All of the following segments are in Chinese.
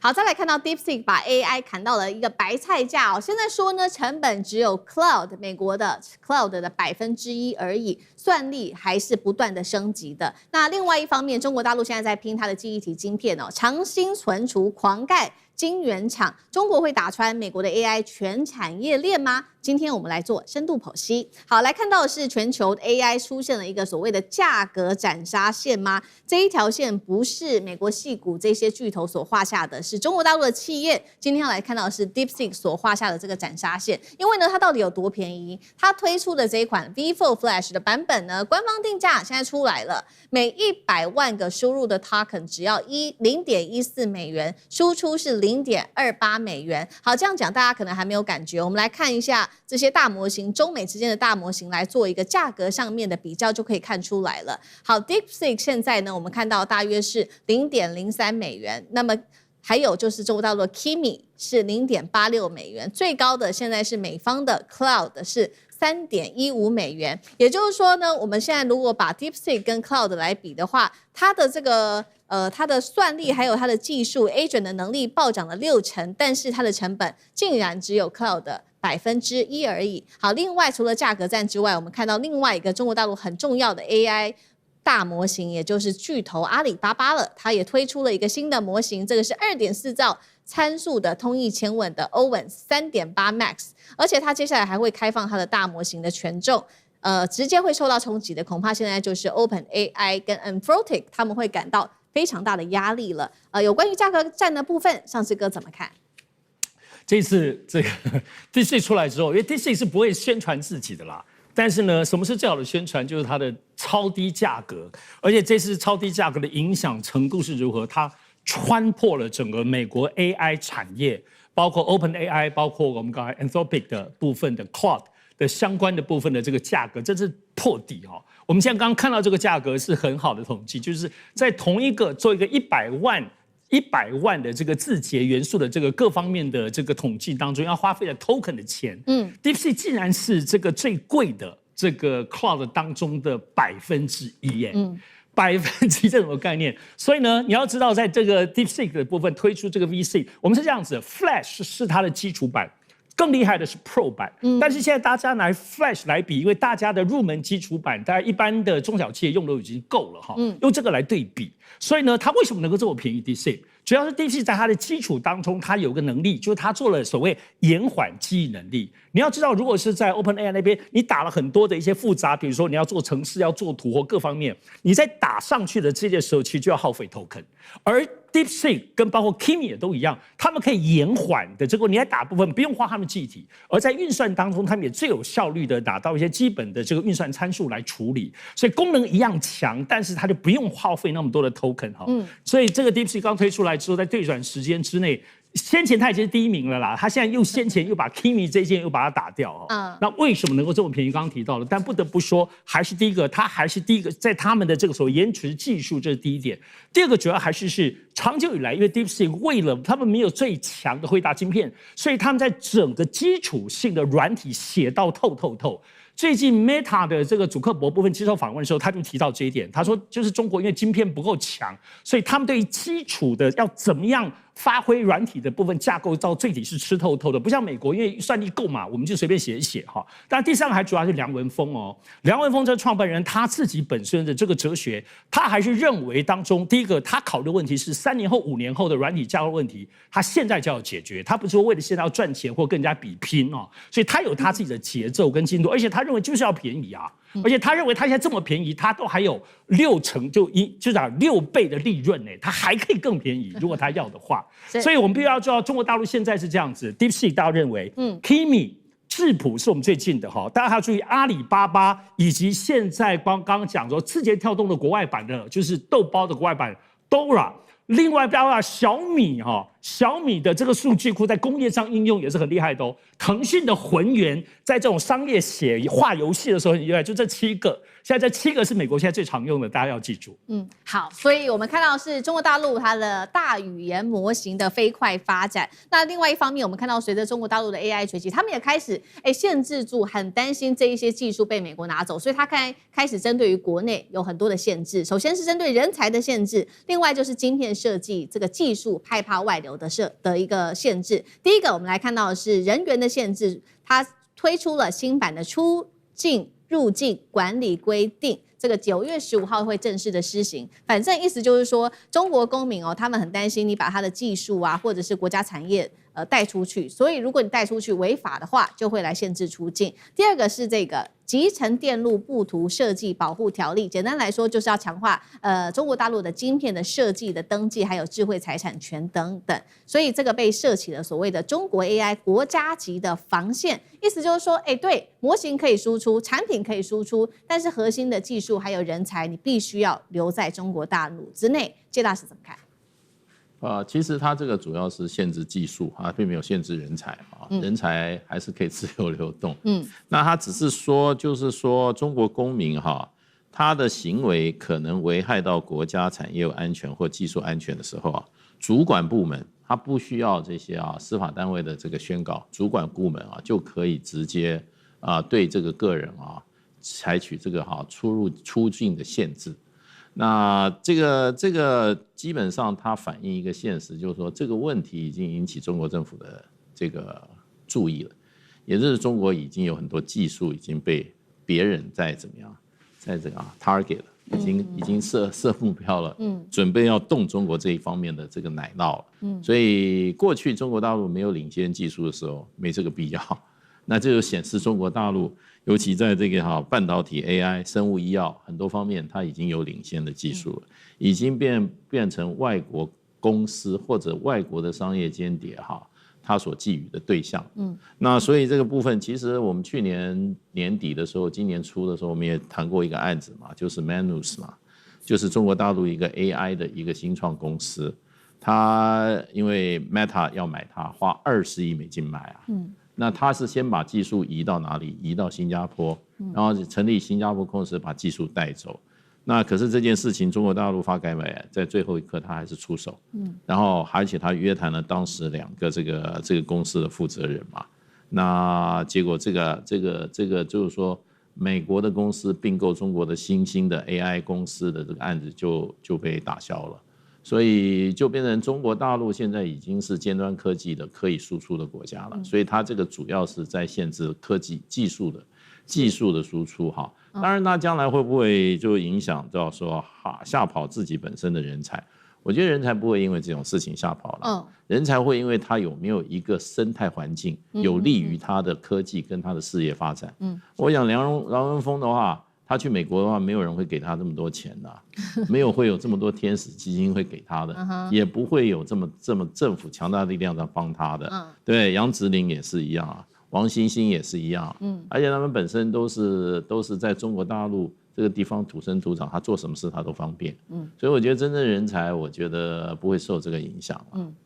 好，再來看到 DeepSeek 把 AI 砍到了一個白菜價哦。現在說呢，成本只有 Cloud 美國的 Cloud 的1%而已，算力還是不斷的升級的。那另外一方面，中國大陸現在在拼它的記憶體晶片哦，長興存儲狂蓋晶圓廠，中國會打穿美國的 AI 全產業鏈嗎？今天我們來做深度剖析。好，來看到的是全球 AI 出現了一個所謂的價格斬殺線嗎？這一條線不是美國矽谷這些巨頭所畫下的，是中國大陸的企業。今天要來看到的是 DeepSeek 所畫下的這個斬殺線。因為呢，它到底有多便宜？它推出的這一款 V4 Flash 的版本呢，官方定價現在出來了，每100萬個輸入的 token 只要0.14美元，輸出是0.28美元。好，這樣講大家可能還沒有感覺。我們來看一下這些大模型，中美之間的大模型來做一個價格上面的比較，就可以看出來了。好 ，DeepSeek 現在呢，我們看到大約是0.03美元。那麼還有就是中國大陸的 Kimi 是0.86美元，最高的現在是美方的 Cloud 是3.15美元。也就是說呢，我们现在如果把 DeepSeek 跟 Cloud 來比的話，它的這個它的算力還有它的技術 agent 的能力暴漲了60%，但是它的成本竟然只有 Cloud 的1%而已。好，另外除了價格戰之外，我們看到另外一個中國大陸很重要的 AI 大模型，也就是巨頭阿里巴巴了，它也推出了一個新的模型，這個是2.4兆參數的通義千問的 Owens 3.8 Max， 而且它接下來還會開放它的大模型的權重。直接會受到衝擊的，恐怕現在就是 OpenAI 跟 Anthropic 他們會感到非常大的壓力了。有關於價格戰的部分，上次哥怎麼看？這次這個 DeepSeek 出來之後，因為 DeepSeek 是不會宣傳自己的啦，但是呢，什麼是最好的宣傳？就是它的超低價格，而且這次超低價格的影響程度是如何？它穿破了整個美國 AI 產業，包括 OpenAI， 包括我們剛才 Anthropic 的部分的 Claude的相關的部分的這個價格，這是破底哈。我們現在剛剛看到這個價格是很好的統計，就是在同一個做一個100萬的這個字節元素的這個各方面的這個統計當中，要花費的 token 的錢，DeepSeek 竟然是這個最貴的這個 Cloud 當中的1%耶。1%這種概念，所以呢，你要知道，在這個 DeepSeek 的部分推出這個 VC， 我們是這樣子 ，Flash 是它的基礎版。更厲害的是 Pro 版，但是現在大家拿 Flash 來比，因為大家的入門基礎版，大家一般的中小企業用都已經夠了哈，用這個來對比，所以呢，它為什麼能夠這麼便宜 ？DeepSeek 主要是 DeepSeek 在它的基礎當中，它有個能力，就是它做了所謂延緩記憶能力。你要知道，如果是在 OpenAI 那邊，你打了很多的一些複雜，比如說你要做程式、要做圖或各方面，你在打上去的這些時候，其實就要耗費 token， 而 DeepSeek 跟包括 Kimi 也都一樣，他們可以延緩的，結果你在打部分不用花他們記憶體，而在運算當中，他們也最有效率的打到一些基本的這個運算參數來處理，所以功能一樣強，但是它就不用耗費那麼多的 token 哈。所以這個 DeepSeek 剛推出來之後，在對轉時間之內，先前他已經是第1名了啦，他現在先前又把 Kimi 這一件又把它打掉哦。那為什麼能夠這麼便宜？剛剛提到了，但不得不說，還是第一個，它還是第一個，在他們的這個所謂延遲技術，這是第一點。第二個主要還是長久以來，因為 DeepSeek 為了他們沒有最強的輝達晶片，所以他们在整個基礎性的軟體寫到透。最近 Meta 的這個祖克伯部分接受訪問的時候，他就提到這一點，他說就是中國因為晶片不夠強，所以他們對於基礎的要怎麼樣發揮軟體的部分架構到最底是吃透的，不像美國，因為算力夠嘛，我們就隨便寫一寫哈。但第三個還主要是梁文峰哦，梁文峰這個創辦人他自己本身的這個哲學，他還是認為當中第一個他考慮的問題是3年後、5年後的軟體架構問題，他現在就要解決，他不是說為了現在要賺錢或跟人家比拼哦，所以他有他自己的節奏跟進度，而且他認為就是要便宜啊。而且他認為他現在這麼便宜，他都還有6%就是6倍的利潤呢，他還可以更便宜，如果他要的話。所以我們必須要知道，中國大陸現在是這樣子 ，DeepSeek 大家認為，Kimi 智譜是我們最近的哈，大家還要注意阿里巴巴以及現在剛剛講說字節跳動的國外版的，就是豆包的國外版 Dora。另外，包括小米小米的這個數據庫在工業上應用也是很厲害的哦。騰訊的渾源在這種商業畫遊戲的時候很厲害，就這7個。現在這7個是美國現在最常用的，大家要記住。好，所以我們看到是中國大陸它的大語言模型的飛快發展。那另外一方面，我們看到隨着中國大陸的 AI 崛起，他們也開始限制住，很擔心這一些技術被美國拿走，所以他開始針對於國內有很多的限制。首先是針對人才的限制，另外就是晶片設計這個技術害怕外流。有的一個限制。第一個，我們來看到的是人員的限制，它推出了新版的出境入境管理規定。這個9月15號會正式的施行，反正意思就是說，中國公民他們很擔心你把他的技術啊，或者是國家產業帶出去，所以如果你帶出去違法的話，就會來限制出境。第二個是這個集成電路布圖設計保護條例，簡單來說就是要強化中國大陸的晶片的設計的登記，還有智慧財產權等等，所以這個被設起了所謂的中國 AI 國家級的防線，意思就是說，對，模型可以輸出，產品可以輸出，但是核心的技術還有人才，你必須要留在中國大陸之內。謝大使怎麼看？其實它這個主要是限制技術啊，並沒有限制人才啊，人才還是可以自由流動。那它只是說，就是說中國公民哈，他的行為可能危害到國家產業安全或技術安全的時候啊，主管部門他不需要這些司法單位的這個宣告，主管部門就可以直接對這個個人採取這個出入出境的限制。那這個基本上它反映一個現實，就是說這個問題已經引起中國政府的這個注意了，也就是中國已經有很多技術已經被別人在怎麼樣，在這個target 了，已經設目標了，準備要動中國這一方面的這個奶酪了，所以過去中國大陸沒有領先技術的時候，沒這個必要。那這就顯示中國大陸，尤其在這個半導體、AI、生物醫藥很多方面，它已經有領先的技術了，已經變成外國公司或者外國的商業間諜它所覬覦的對象。那所以這個部分，其實我們去年年底的時候，今年初的時候，我們也談過一個案子嘛，就是 Manus 嘛，就是中國大陸一個 AI 的一個新創公司，它因為 Meta 要買它，花20億美金買那他是先把技術移到哪裡？移到新加坡，然後成立新加坡公司把技術帶走。那可是這件事情，中國大陸發改委在最後一刻他還是出手，然後而且他約談了當時2個這個公司的負責人嘛。那結果這個就是說，美國的公司併購中國的新興的 AI 公司的這個案子就被打消了。所以就變成中國大陸現在已經是尖端科技的可以輸出的國家了，所以它這個主要是在限制科技技術的輸出哈。當然，它將來會不會就影響到說嚇跑自己本身的人才？我覺得人才不會因為這種事情嚇跑了，人才會因為他有沒有一個生態環境有利於他的科技跟他的事業發展。我想梁文風的話，他去美國的話，沒有人會給他這麼多錢的，沒有會有這麼多天使基金會給他的，也不會有這麼政府強大的力量在幫他的。對，楊植林也是一樣王欣欣也是一樣，而且他們本身都是在中國大陸這個地方土生土長，他做什麼事他都方便。所以我覺得真正人才，我覺得不會受這個影響。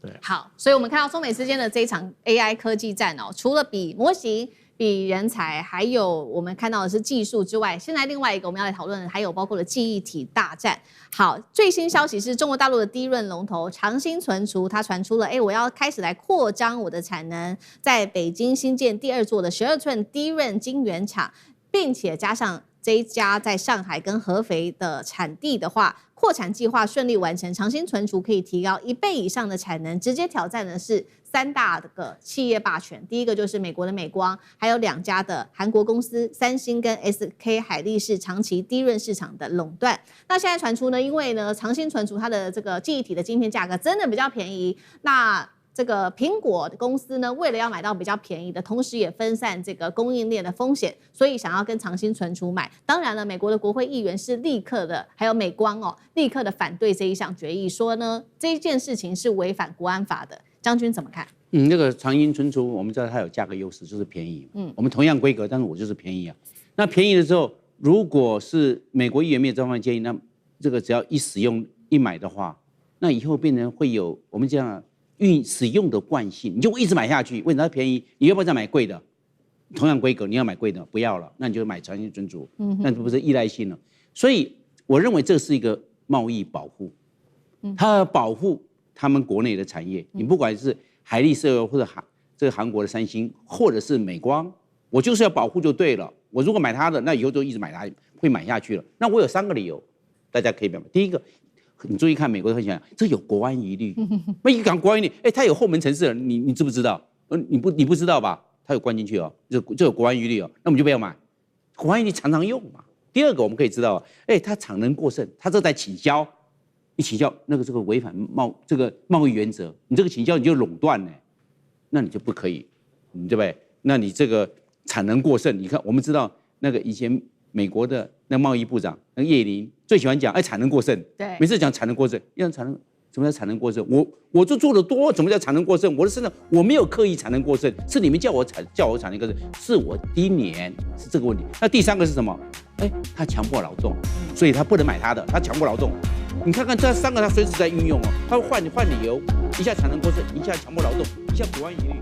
對。好，所以我們看到中美之間的這一場 AI 科技戰除了比模型、比人才，還有我們看到的是技術之外，現在另外一個我們要來討論的，還有包括了記憶體大戰。好，最新消息是中國大陸的第一輪龍頭長鑫存儲，它傳出了，我要開始來擴張我的產能，在北京新建第2座的12寸DRAM晶圓廠，並且加上這一家在上海跟合肥的產地的話，擴產計劃順利完成，長鑫存儲可以提高1倍以上的產能，直接挑戰的是3大個企業霸權。第一個就是美國的美光，還有2家的韓國公司三星跟 SK 海力士長期DRAM市場的壟斷。那現在傳出呢，因為呢長鑫存儲它的這個記憶體的晶片價格真的比較便宜，那這個蘋果的公司呢，為了要買到比較便宜的，同時也分散這個供應鏈的風險，所以想要跟長鑫存儲買。當然了，美國的國會議員是立刻的，還有美光立刻的反對這一項決議，說呢這一件事情是違反國安法的。將軍怎麼看？那個長鑫存儲，我們知道它有價格優勢，就是便宜。我們同樣規格，但是我就是便宜啊。那便宜的時候，如果是美國議員沒有這方面建議，那這個只要一使用一買的話，那以後變成會有我們講使用的慣性，你就一直買下去。為什麼它便宜？你要不要再買貴的？同樣規格，你要買貴的，不要了，那你就買長鑫存儲，那不是依賴性了。所以我認為這是一個貿易保護，它要保護他們國內的產業。你不管是海力士或者這個韓國的三星，或者是美光，我就是要保護就對了。我如果買它的，那以後就一直買它，會買下去了。那我有3個理由，大家可以明白。第一個，你注意看美國會講，這有國安疑慮。那一講國安疑慮，哎，它有後門程式，你知不知道？你不知道吧？它有關進去哦，這有國安疑慮哦，那我們就不要買。國安疑慮常常用嘛。第二個我們可以知道，哎，它產能過剩，它這在傾銷，你傾銷這個違反貿易原則，你這個傾銷你就壟斷呢，那你就不可以，對不對？那你這個產能過剩，你看我們知道那個以前美國的那貿易部長那個葉倫最喜歡講，哎，產能過剩，對，每次講產能過剩，要產能。什麼叫產能過剩？我就做得多，怎麼叫產能過剩？我的身上我沒有刻意產能過剩，是你們叫我產能過剩，是我第一年是這個問題。那第三個是什麼？哎，他強迫勞動，所以他不能買他的，他強迫勞動。你看看這三個，他隨時在運用哦，他會換理由，一下產能過剩，一下強迫勞動，一下國安疑慮。